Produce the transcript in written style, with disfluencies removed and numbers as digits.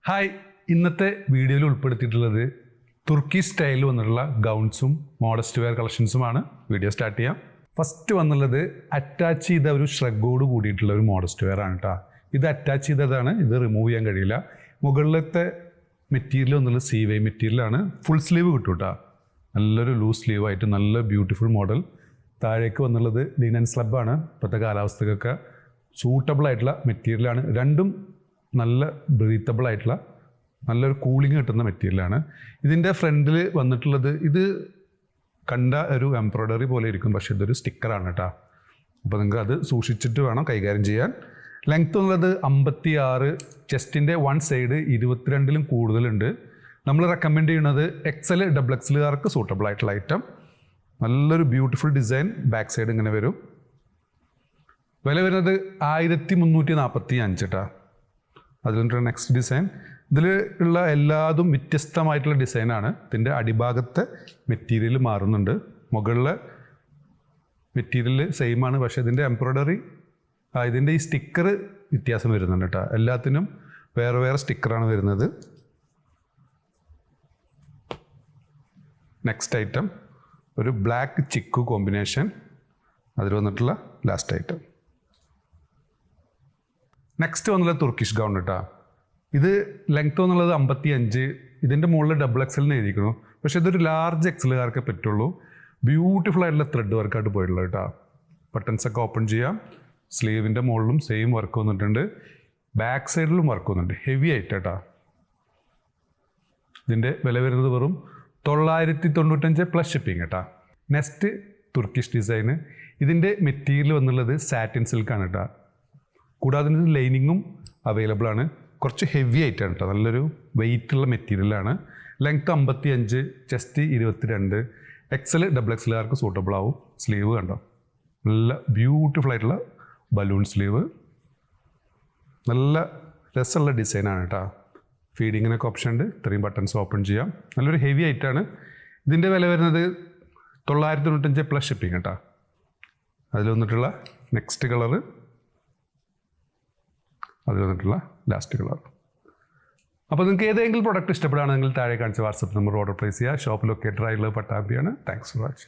Hi, ഇന്നത്തെ വീഡിയോയിൽ ഉൾപ്പെടുത്തിയിട്ടുള്ളത് തുർക്കി സ്റ്റൈലിൽ വന്നിട്ടുള്ള ഗൗൺസും മോഡസ്റ്റ് വെയർ കളക്ഷൻസുമാണ്. വീഡിയോ സ്റ്റാർട്ട് ചെയ്യാം. ഫസ്റ്റ് വന്നുള്ളത് അറ്റാച്ച് ചെയ്ത ഒരു ഷ്രഗോട് കൂടിയിട്ടുള്ള ഒരു മോഡസ്റ്റ് വെയർ ആണ് കേട്ടോ. ഇത് അറ്റാച്ച് ചെയ്തതാണ്, ഇത് റിമൂവ് ചെയ്യാൻ കഴിയില്ല. മുകളിലത്തെ മെറ്റീരിയൽ വന്നുള്ളത് CY മെറ്റീരിയലാണ്. ഫുൾ സ്ലീവ് കിട്ടും കേട്ടോ. നല്ലൊരു ലൂസ് സ്ലീവായിട്ട് നല്ല ബ്യൂട്ടിഫുൾ മോഡൽ. താഴേക്ക് വന്നുള്ളത് ലിനൻ സ്ലബാണ്. ഇപ്പോഴത്തെ കാലാവസ്ഥക്കൊക്കെ സൂട്ടബിൾ ആയിട്ടുള്ള മെറ്റീരിയലാണ്. രണ്ടും നല്ല ബ്രീത്തബിൾ ആയിട്ടുള്ള നല്ലൊരു കൂളിംഗ് കിട്ടുന്ന മെറ്റീരിയലാണ്. ഇതിൻ്റെ ഫ്രണ്ടിൽ വന്നിട്ടുള്ളത് ഇത് കണ്ട ഒരു എംബ്രോയ്ഡറി പോലെ ഇരിക്കും, പക്ഷേ ഇതൊരു സ്റ്റിക്കറാണ് കേട്ടോ. അപ്പോൾ നിങ്ങൾക്ക് അത് സൂക്ഷിച്ചിട്ട് വേണം കൈകാര്യം ചെയ്യാൻ. ലെങ്ത് എന്നുള്ളത് 56, ചെസ്റ്റിൻ്റെ വൺ സൈഡ് 22-ലും കൂടുതലുണ്ട്. നമ്മൾ റെക്കമെൻഡ് ചെയ്യുന്നത് XL XXLകാർക്ക് സൂട്ടബിൾ ആയിട്ടുള്ള ഐറ്റം. നല്ലൊരു ബ്യൂട്ടിഫുൾ ഡിസൈൻ. ബാക്ക് സൈഡ് ഇങ്ങനെ വരും. വില വരുന്നത് 1345 കേട്ടോ. അതിൻ്റെ നെക്സ്റ്റ് ഡിസൈൻ, ഇതിൽ ഉള്ള എല്ലാതും വ്യത്യസ്തമായിട്ടുള്ള ഡിസൈനാണ്. ഇതിൻ്റെ അടിഭാഗത്തെ മെറ്റീരിയൽ മാറുന്നുണ്ട്. മുകളിലെ മെറ്റീരിയൽ സെയിം ആണ്, പക്ഷേ ഇതിൻ്റെ എംബ്രോയ്ഡറി ഇതിൻ്റെ ഈ സ്റ്റിക്കർ വ്യത്യാസം വരുന്നുണ്ട് കേട്ടോ. എല്ലാത്തിനും വേറെ വേറെ സ്റ്റിക്കറാണ് വരുന്നത്. നെക്സ്റ്റ് ഐറ്റം ഒരു ബ്ലാക്ക് ചിക്കു കോമ്പിനേഷൻ, അതിൽ വന്നിട്ടുള്ള ലാസ്റ്റ് ഐറ്റം. നെക്സ്റ്റ് വന്നുള്ള തുർക്കിഷ് ഗൗൺ കേട്ടോ. ഇത് ലെങ്ത് എന്നുള്ളത് 55, ഇതിൻ്റെ മുകളിൽ XXL എഴുതിയിരിക്കുന്നു, പക്ഷേ ഇതൊരു ലാർജ് XLകാർക്കേ പറ്റുള്ളൂ. ബ്യൂട്ടിഫുൾ ആയിട്ടുള്ള ത്രെഡ് വർക്കായിട്ട് പോയിട്ടുള്ളത് കേട്ടോ. ബട്ടൺസൊക്കെ ഓപ്പൺ ചെയ്യാം. സ്ലീവിൻ്റെ മുകളിലും സെയിം വർക്ക് വന്നിട്ടുണ്ട്, ബാക്ക് സൈഡിലും വർക്ക് വന്നിട്ടുണ്ട്. ഹെവി ആയിട്ട് കേട്ടോ. ഇതിൻ്റെ വില വരുന്നത് വെറും 995 പ്ലസ് ഷിപ്പിംഗ് കേട്ടോ. നെക്സ്റ്റ് തുർക്കിഷ് ഡിസൈന്. ഇതിൻ്റെ മെറ്റീരിയൽ വന്നുള്ളത് സാറ്റിൻ സിൽക്കാണ് കേട്ടോ. കൂടാതെ ഇതിന് ലൈനിങ്ങും അവൈലബിൾ ആണ്. കുറച്ച് ഹെവി ആയിട്ടാണ് കേട്ടോ. നല്ലൊരു വെയിറ്റുള്ള മെറ്റീരിയലാണ്. ലെങ്ത് 55, ചെസ്റ്റ് 22, XL XXLകാർക്ക് സൂട്ടബിൾ ആവും. സ്ലീവ് കണ്ടോ, നല്ല ബ്യൂട്ടിഫുൾ ആയിട്ടുള്ള ബലൂൺ സ്ലീവ്. നല്ല രസമുള്ള ഡിസൈനാണ് കേട്ടോ. ഫീഡിങ്ങിനൊക്കെ ഓപ്ഷൻ ഉണ്ട്. ഇത്രയും ബട്ടൺസ് ഓപ്പൺ ചെയ്യാം. നല്ലൊരു ഹെവി ആയിട്ടാണ്. ഇതിൻ്റെ വില വരുന്നത് 995 പ്ലസ് ഷിപ്പിംഗ് കേട്ടോ. അതിൽ വന്നിട്ടുള്ള നെക്സ്റ്റ് കളറ്, അതിൽ വന്നിട്ടുള്ള ലാസ്റ്റ് കളർ. അപ്പോൾ നിങ്ങൾക്ക് ഏതെങ്കിലും പ്രോഡക്റ്റ് ഇഷ്ടപ്പെടുകയാണെങ്കിൽ താഴെ കാണിച്ച വാട്സപ്പ് നമ്പർ ഓർഡർ പ്ലേസ് ചെയ്യുക. ഷോപ്പ് ലൊക്കേറ്റഡ് ആയിട്ടുള്ള പട്ടാമ്പിയാണ്. Thanks for watching.